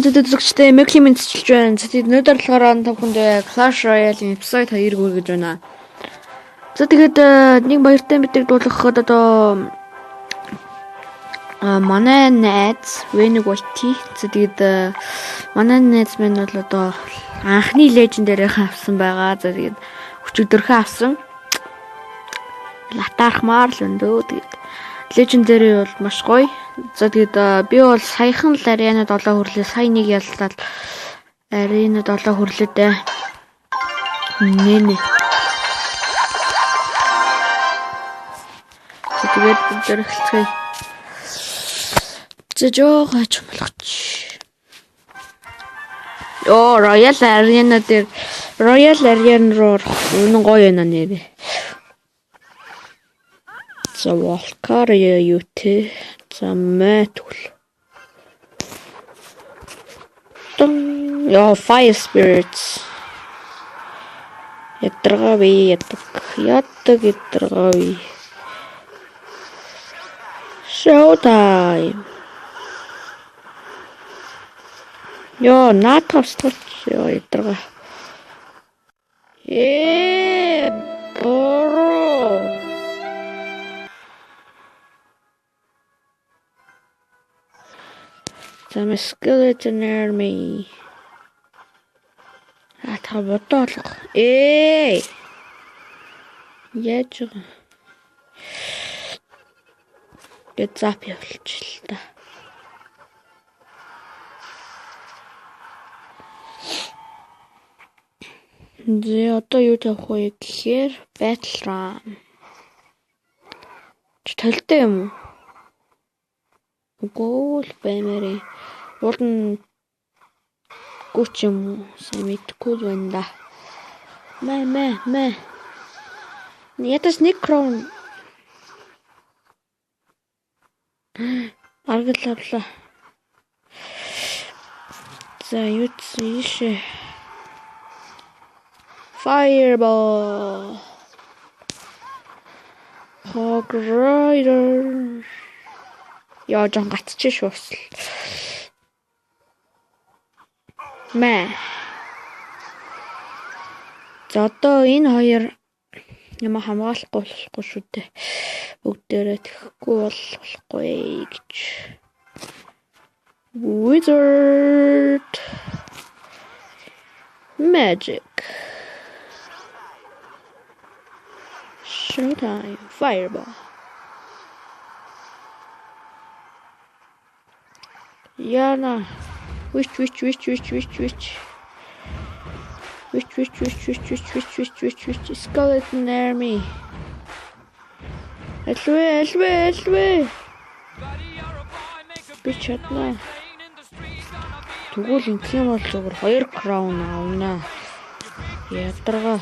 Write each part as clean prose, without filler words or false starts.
Өнөөдөр үзэгчтэй Мэкли мэдчилж байна. За тэгээд өнөөдөр болохоор тавханд Clash Royale-ийн episode 2-ыг үргэж байна. За тэгээд нэг баяртай мэдээ дуулгахад одоо манай найз Вэнэг Вайти. За тэгээд манай найз минь бол одоо анхны лежендэрээ авсан байгаа. За тэгээд өчигдөрхөө авсан. Латаархмаар л өндөө тэгээд лежендэрээ бол маш гоё. За тэгээд би бол саяхан л арена 7 хүрлээ. Сая нэг яллаад арена 7 хүрлээдээ. Нэ. Тэгээд бид эхэлцгээе. За жоохооч болгоч. Royal Arena дээр Royal Arena руу үнэн гоё байна нэрээ. За Волкар юу те. За мэтгүл. Яа Fire Spirits. Ядаргави ядаргави. Showtime. Яа наатавстач яа ядарга. Боро. Some skeleton army. Та бодоолго. Яаж вэ? Зап явуулж л та. Зэ одоо юу тавих вэ гэхээр Battle Ram. Толтой юм уу? Үгүй л баймаар. Уран гүч юм уу? Сайн мэдгүй байна да. Мэ. Ятас Некрон. Аргалавла. За юу ийшээ. Fireball. Hog Rider. Яа жон гатчих шуусл. Мэ. За одоо энэ хоёр юм хамгаалахгүй шүү дээ. Бүгдээрээ тэхгүй болохгүй гэж. Wizard. Magic. Showtime. Fireball. Yana. Which. Skeleton army. Элвэ. Би чадна. Тэгвэл ингэх юм бол зүгээр 2 crown авна. Ядарга.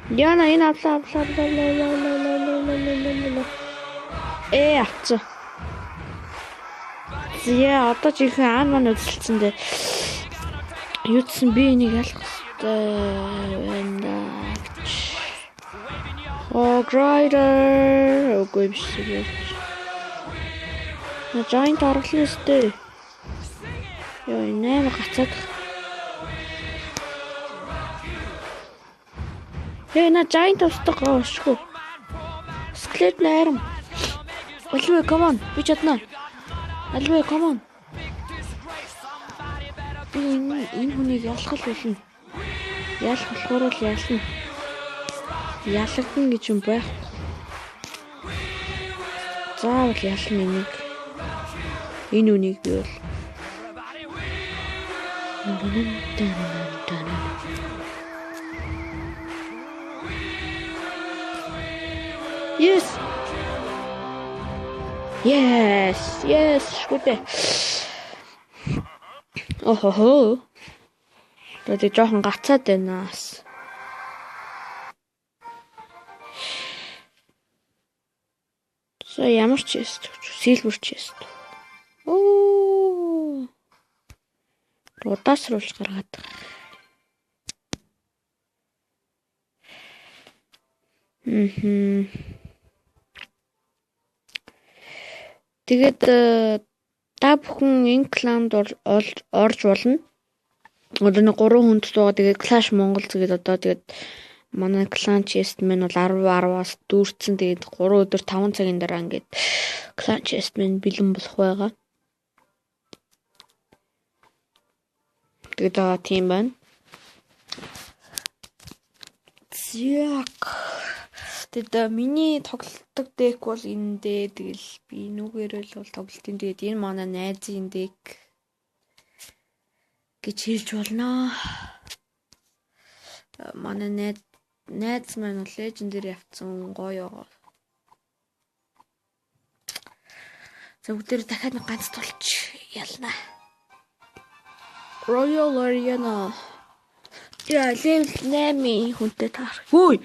Яна энэ авлаа. Авцаа. Зя одоо чихэн аан маань үзэлцэн дээ. Юутсан би энийг ялах хэрэгтэй. Hog Rider. Үгүй биш. На giant орлоо өстэй. Яа 8 гацаад. На giant устдаг гоошгүй. Skeleton найрам. Алвэ come on. Би чадна. Алвэ come on. Энэ хүнийг ялах л болно. Ялах болохоор л ялна. Ялагдана гэж юм байх. Заавал ялна энийг. Энэ үнийг би бол. Yes, шүтээ. Охоо. Тэгээд жоохон гацаад байна аас. За ямар чест. Silver chest. Рудаас руу гаргаад. Тэгээд та бүхэн энэ кланд орж болно. Одоо нэг 3 хүнд суугаад тэгээд Clash Монгол тэгээд одоо тэгээд манай клан chest мэн бол 10-10-аас дүүрсэн. Тэгээд 3 өдөр 5 цагийн дараа ингээд клан chest мэн бэлэн болох байгаа. Тэгээд тийм байна. Яг тэгээд миний тоглолтог дек бол энэ дээ. Тэгэл би нүгээрэл бол тоглолтын тэгээд энэ манай найзын дек гэж хэлж болно. Манай найз маань бол лежендэр явцсан гоё. За бүгдээр дахиад нэг ганц тулч ялна. Royal Arena. Яа, level 8 хүнтэй таар. Хөөе.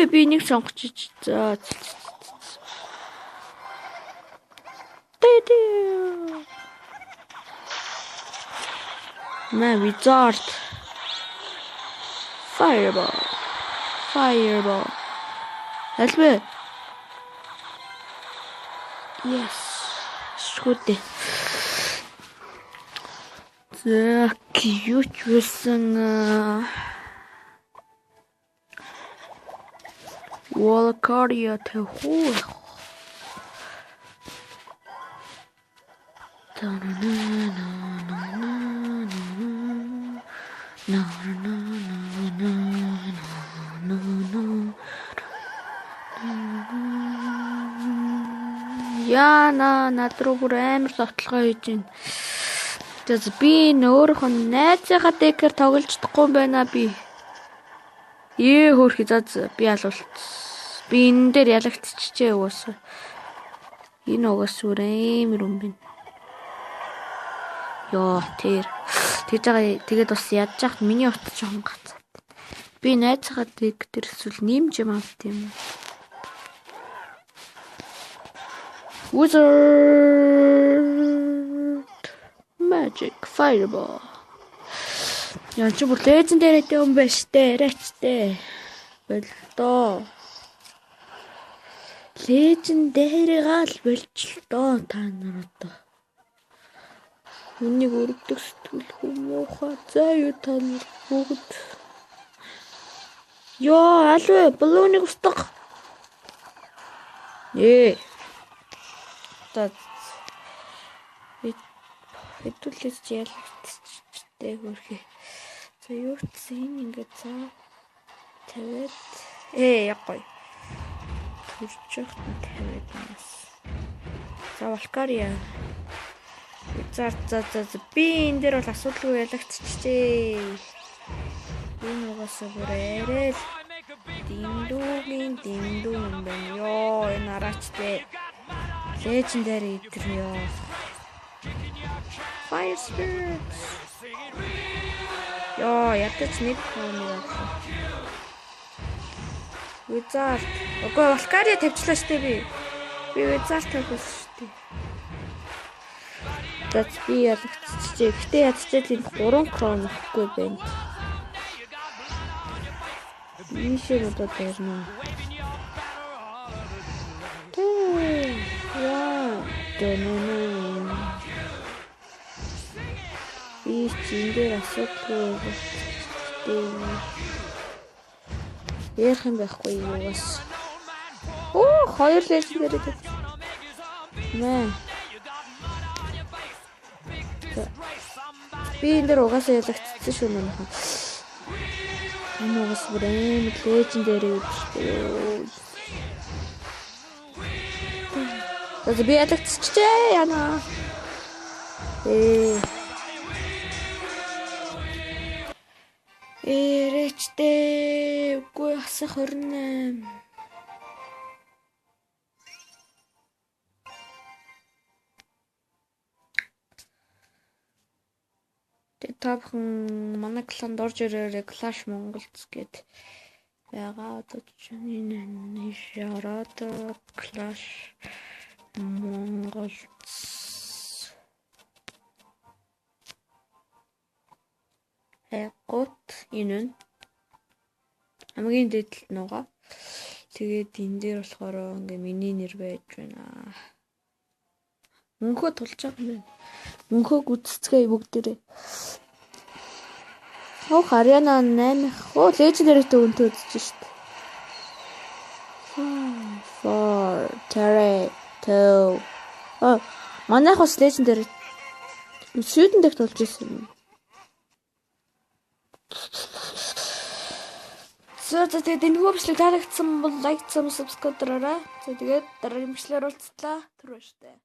Би нэг сонгочих. За. Wizard. Fireball. Албэ. Yes. Шүтээ. За, cute байсан Волкария тэхүү. Яна надруу бүр амар сотлогоо хийж байна. Тэгээс би нөөрөх нь найзынхаа декер тоглож чадахгүй юм байна би. Хөөрхи заз би алуулт. Би энэ дээр ялагдчихжээ угаасаа. Энэ угаас бүр амар юм байна. Тэгж байгаа. Тэгээд бас ядж яхад миний утас жоохон гацаад. Би найзынхаа декер эсвэл нэмж юм авт юм. Wizard Magic Fireball. Яа чи бүр лежендэр гэдэг юм байна штэ. Арайчтэй. Болдоо. Лежендэрийг л болчлоо та нар одоо. Үнийг өргөдөг сэтгэл хүмүүхэ. За юу та нар бүгд. Алвэ балууныг устгах. Хэдүүлээс чи ялагдчихтэй хөрхи. За юу ч энэ ингээд за тавиад яг гоё. Төрчих 50 нас. За Волкария. За би энэ дээр бол асуудалгүй ялагдчихжээ. Энэ угаасаа бүр арай л диндүүн байна. Энэ араачтай. Legendary Trio. Fire Spirits. Ядаж нэг хоног авлаа. Wizard. Окей, Волкария тавьчлаа штэ би. Би Wizard тавьсан штэ. That's би ялагдчихжээ. Гэтэ ядчихэл энэ 3 крон өгөхгүй байна. Ийшээ бодоод байна. Би чиндэр асуудалгүй байна. Ярих юм байхгүй юу бас. Хоёр лежендэр гэдэг. Би энэ дээр угаасаа ялагдчихсан шүү манайхан. Энэ угаас бүр амар лежендэр гэдэг. За би ялагдчихжээ яна. Рэчтэй үгүй асах 28. Та бүхэн манай кланд орж ирээрээ Clash Mongols гээд байгаа. Одоо энэ шараад Clash Mongols гот энэ хамгийн дэдэлт нугаа. Тэгээд энэ дээр болохоор ингээ миний нэр байж байна. Мөнхөө тулж байгаа юм байна. Мөнхөөг үтцгээ бүгдээрээ. Ариана 8. Legendary-тэй үнтэй үзэж шít. 4 3 2 манайх бас Legendary Sweden дэх тулж ирсэн юм. Тэгээд энэ хөвчлөг таалагдсан бол лайк, subscribe дараарай. Тэгээд дараагийн бичлэгээр уулзлаа. Түр баяртай.